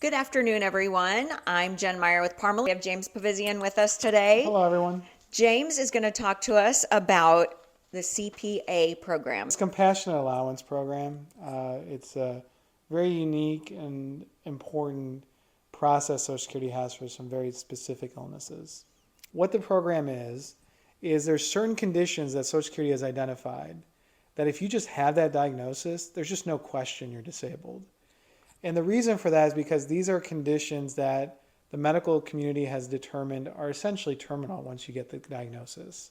Good afternoon, everyone. I'm Jen Meyer with Parmele. We have James Pavizian with us today. Hello, everyone. James is going to talk to us about the CPA program. It's Compassionate Allowance Program. It's a very unique and important process Social Security has for some very specific illnesses. What the program is there's certain conditions that Social Security has identified that if you just have that diagnosis, there's just no question you're disabled. And the reason for that is because these are conditions that the medical community has determined are essentially terminal once you get the diagnosis.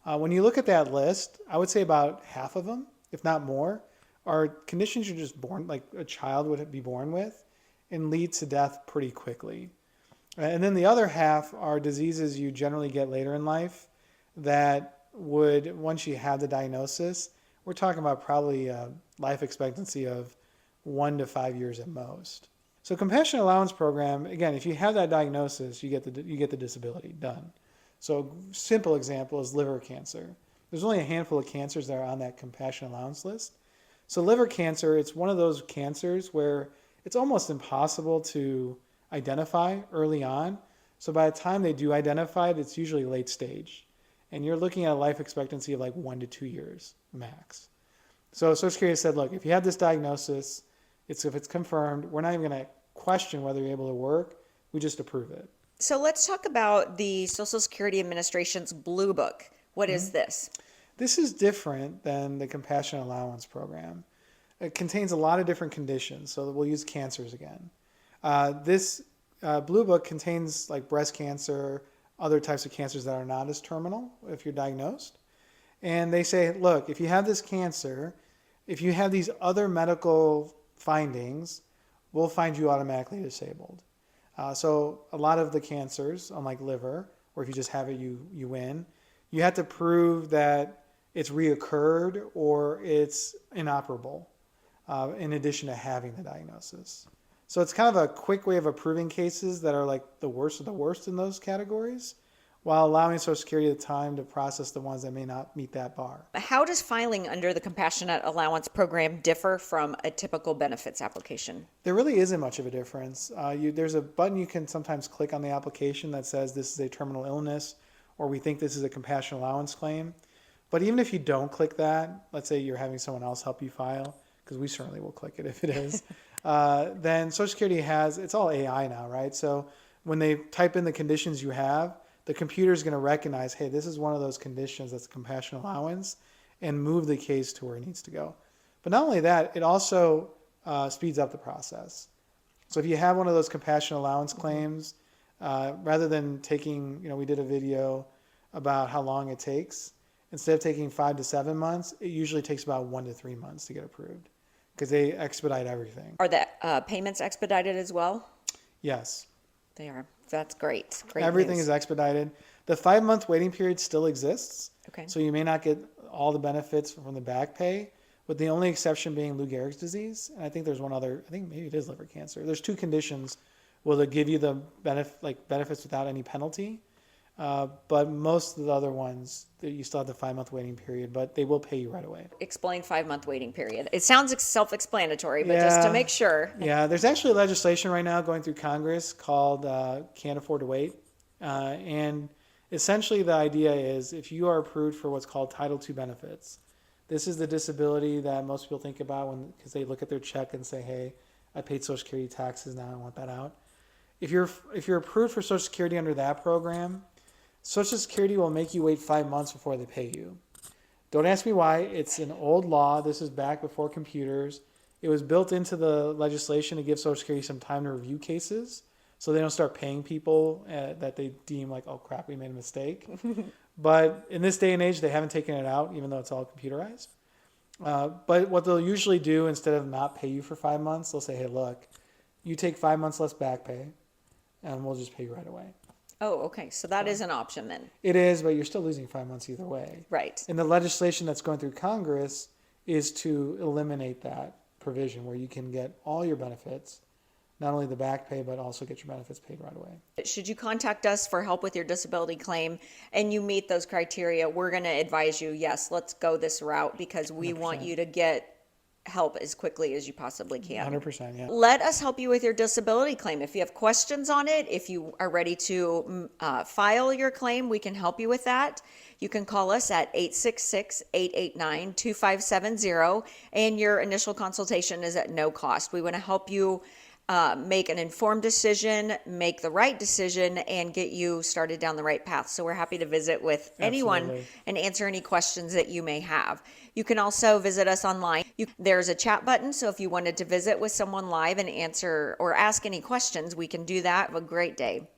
When you look at that list, I would say about half of them, if not more, are conditions you're just born, like a child would be born with, and lead to death pretty quickly. And then the other half are diseases you generally get later in life that would, once you have the diagnosis, we're talking about probably a life expectancy of 1 to 5 years at most. So Compassionate Allowance Program, again, if you have that diagnosis, you get the disability done. So a simple example is liver cancer. There's only a handful of cancers that are on that compassionate allowance list. So liver cancer, it's one of those cancers where it's almost impossible to identify early on. So by the time they do identify it, it's usually late stage. And you're looking at a life expectancy of like 1 to 2 years max. So Social Security said, look, if you have this diagnosis, if it's confirmed, we're not even going to question whether you're able to work. We just approve it. So let's talk about the Social Security Administration's Blue Book. What is this? This is different than the Compassionate Allowance Program. It contains a lot of different conditions, so we'll use cancers again. This Blue Book contains like breast cancer, other types of cancers that are not as terminal if you're diagnosed. And they say, look, if you have this cancer, if you have these other medical findings, we'll find you automatically disabled. So a lot of the cancers, unlike liver, or if you just have it, you win. You have to prove that it's reoccurred or it's inoperable, in addition to having the diagnosis. So it's kind of a quick way of approving cases that are like the worst of the worst in those categories, while allowing Social Security the time to process the ones that may not meet that bar. How does filing under the Compassionate Allowance Program differ from a typical benefits application? There really isn't much of a difference. There's a button you can sometimes click on the application that says this is a terminal illness, or we think this is a compassionate allowance claim. But even if you don't click that, let's say you're having someone else help you file, because we certainly will click it if it is, then Social Security it's all AI now, right? So when they type in the conditions you have, the computer is going to recognize, hey, this is one of those conditions that's a compassionate allowance, and move the case to where it needs to go. But not only that, it also speeds up the process. So if you have one of those compassionate allowance claims, rather than taking, we did a video about how long it takes. Instead of taking 5 to 7 months, it usually takes about 1 to 3 months to get approved because they expedite everything. Are the payments expedited as well? Yes. They are. That's great. Great Everything news. is expedited. The 5-month waiting period still exists. Okay. So you may not get all the benefits from the back pay, with the only exception being Lou Gehrig's disease. And I think there's one other, I think maybe it is liver cancer. There's 2 conditions where they'll give you the benefits without any penalty. But most of the other ones, you still have the 5-month waiting period, but they will pay you right away. Explain 5-month waiting period. It sounds self-explanatory, but just to make sure. Yeah, there's actually legislation right now going through Congress called Can't Afford to Wait. And essentially the idea is if you are approved for what's called Title II benefits, this is the disability that most people think about because they look at their check and say, hey, I paid Social Security taxes, now I want that out. If you're approved for Social Security under that program, Social Security will make you wait 5 months before they pay you. Don't ask me why. It's an old law. This is back before computers. It was built into the legislation to give Social Security some time to review cases so they don't start paying people that they deem like, oh crap, we made a mistake. But in this day and age, they haven't taken it out, even though it's all computerized. But what they'll usually do, instead of not pay you for 5 months, they'll say, hey, look, you take 5 months less back pay, and we'll just pay you right away. Oh, okay. So that is an option then. It is, but you're still losing 5 months either way. Right. And the legislation that's going through Congress is to eliminate that provision where you can get all your benefits, not only the back pay, but also get your benefits paid right away. Should you contact us for help with your disability claim and you meet those criteria, we're going to advise you, yes, let's go this route because we 100%. want you to get help as quickly as you possibly can. 100%, yeah. Let us help you with your disability claim. If you have questions on it, if you are ready to file your claim, we can help you with that. You can call us at 866-889-2570, and your initial consultation is at no cost. We want to help you make an informed decision, make the right decision, and get you started down the right path. So we're happy to visit with anyone Absolutely. and answer any questions that you may have. You can also visit us online. There's a chat button, so if you wanted to visit with someone live and answer or ask any questions, we can do that. Have a great day.